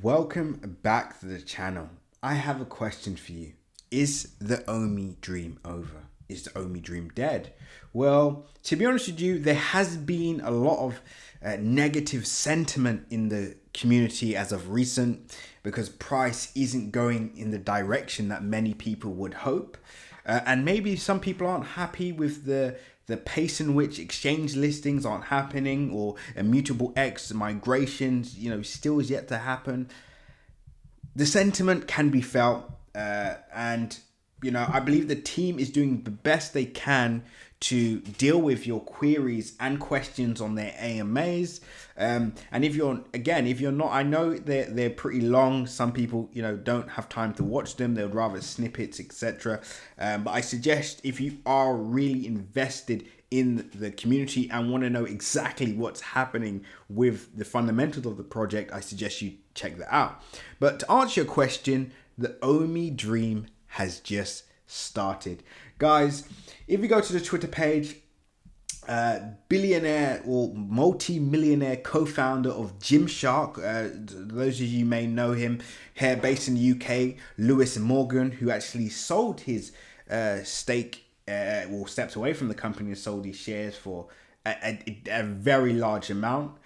Welcome back to the channel. I have a question for you. Is the OMI dream over? Is the OMI dream dead? Well, to be honest with you, there has been a lot of negative sentiment in the community as of recent because price isn't going in the direction that many people would hope. And maybe some people aren't happy with the pace in which exchange listings aren't happening, or immutable X migrations, still is yet to happen. The sentiment can be felt, and I believe the team is doing the best they can to deal with your queries and questions on their AMAs. And if you're not, I know they're pretty long. Some people, don't have time to watch them. They would rather snippets, etc. But I suggest, if you are really invested in the community and want to know exactly what's happening with the fundamentals of the project, I suggest you check that out. But to answer your question, the OMI dream has just started. Guys, if you go to the Twitter page, billionaire or multi-millionaire co-founder of Gymshark, those of you may know him here, based in the UK, Lewis Morgan, who actually sold his stake, stepped away from the company and sold his shares for a very large amount.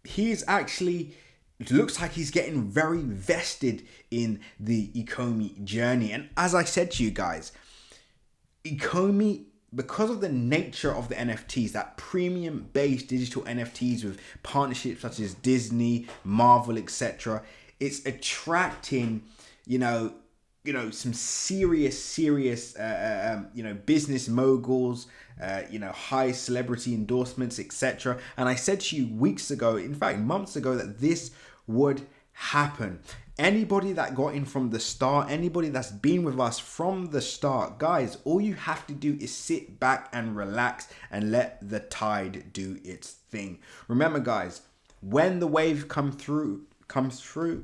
He's actually, it looks like he's getting very vested in the ECOMI journey. And as I said to you guys, ECOMI, because of the nature of the NFTs, that premium based digital NFTs with partnerships such as Disney, Marvel, etc., it's attracting, some serious, business moguls, high celebrity endorsements, etc. And I said to you weeks ago, in fact, months ago, that this would happen. Anybody that got in from the start, anybody that's been with us from the start, guys, all you have to do is sit back and relax and let the tide do its thing. Remember, guys, when the wave comes through,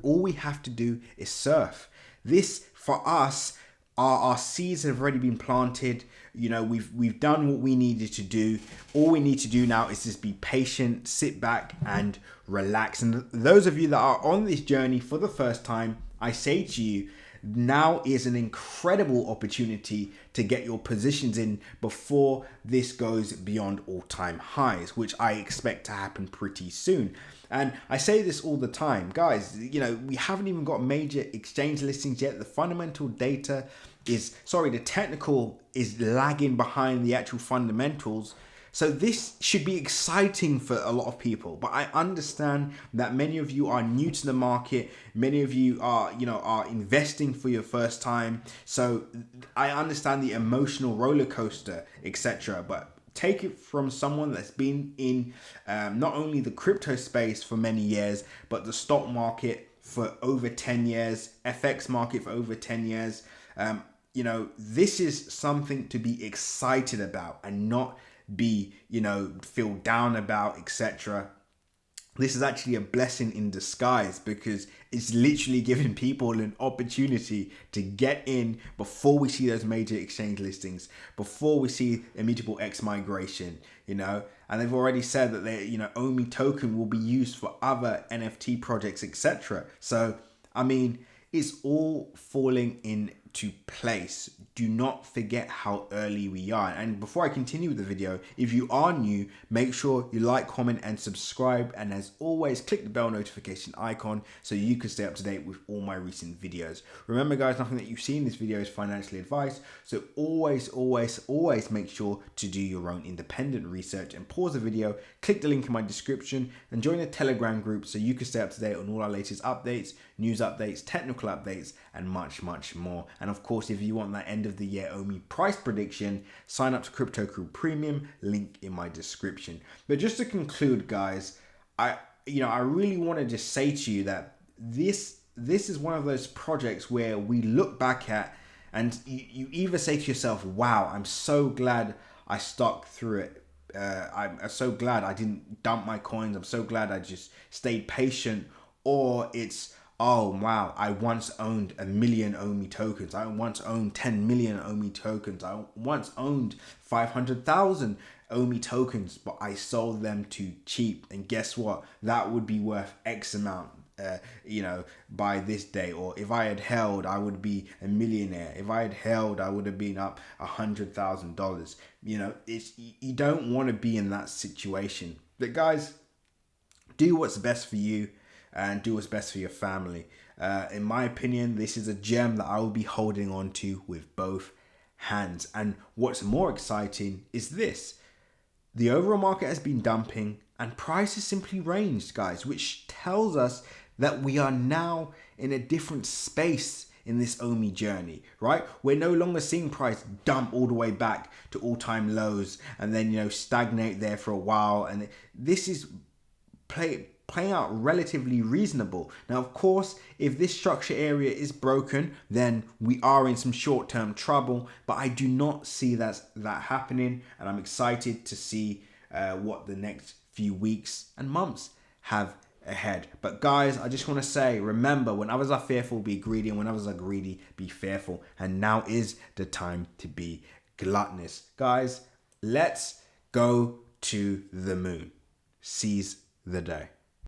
all we have to do is surf. This, for us, our seeds have already been planted. We've done what we needed to do. All we need to do now is just be patient, sit back and relax. And those of you that are on this journey for the first time, I say to you, now is an incredible opportunity to get your positions in before this goes beyond all-time highs, which I expect to happen pretty soon. And I say this all the time, guys, we haven't even got major exchange listings yet. The fundamental data the technical is lagging behind the actual fundamentals. So this should be exciting for a lot of people, but I understand that many of you are new to the market. Many of you are investing for your first time. So I understand the emotional roller coaster, etc. But take it from someone that's been in not only the crypto space for many years, but the stock market for over 10 years, FX market for over 10 years. This is something to be excited about and not be, feel down about, etc. This is actually a blessing in disguise, because it's literally giving people an opportunity to get in before we see those major exchange listings, before we see immutable X migration, and they've already said that their, OMI token will be used for other NFT projects, etc. So, it's all falling into place. Do not forget how early we are. And before I continue with the video, if you are new, make sure you like, comment, and subscribe. And as always, click the bell notification icon so you can stay up to date with all my recent videos. Remember, guys, nothing that you see in this video is financial advice. So always make sure to do your own independent research, and pause the video, click the link in my description, and join the Telegram group so you can stay up to date on all our latest updates, news updates, technical updates, and much more. And of course, if you want that end of the year OMI price prediction, sign up to Crypto Crew Premium, link in my description. But just to conclude, guys, I really want to just say to you that this is one of those projects where we look back at, and you either say to yourself, wow, I'm so glad I stuck through it. I'm so glad I didn't dump my coins. I'm so glad I just stayed patient. Or it's, oh wow, I once owned 1 million OMI tokens. I once owned 10 million OMI tokens. I once owned 500,000 OMI tokens, but I sold them too cheap. And guess what? That would be worth X amount. by this day, or if I had held, I would be a millionaire. If I had held, I would have been up $100,000. You don't want to be in that situation. But guys, do what's best for you and do what's best for your family. In my opinion, this is a gem that I will be holding on to with both hands. And what's more exciting is this. The overall market has been dumping and prices simply ranged, guys, which tells us that we are now in a different space in this OMI journey, right? We're no longer seeing price dump all the way back to all-time lows and then, stagnate there for a while. And this is playing out relatively reasonable. Now, of course, if this structure area is broken, then we are in some short-term trouble, but I do not see that happening, and I'm excited to see what the next few weeks and months have ahead. But guys, I just want to say, remember, when others are fearful, be greedy, and when others are greedy, be fearful. And now is the time to be gluttonous. Guys, let's go to the moon. Seize the day.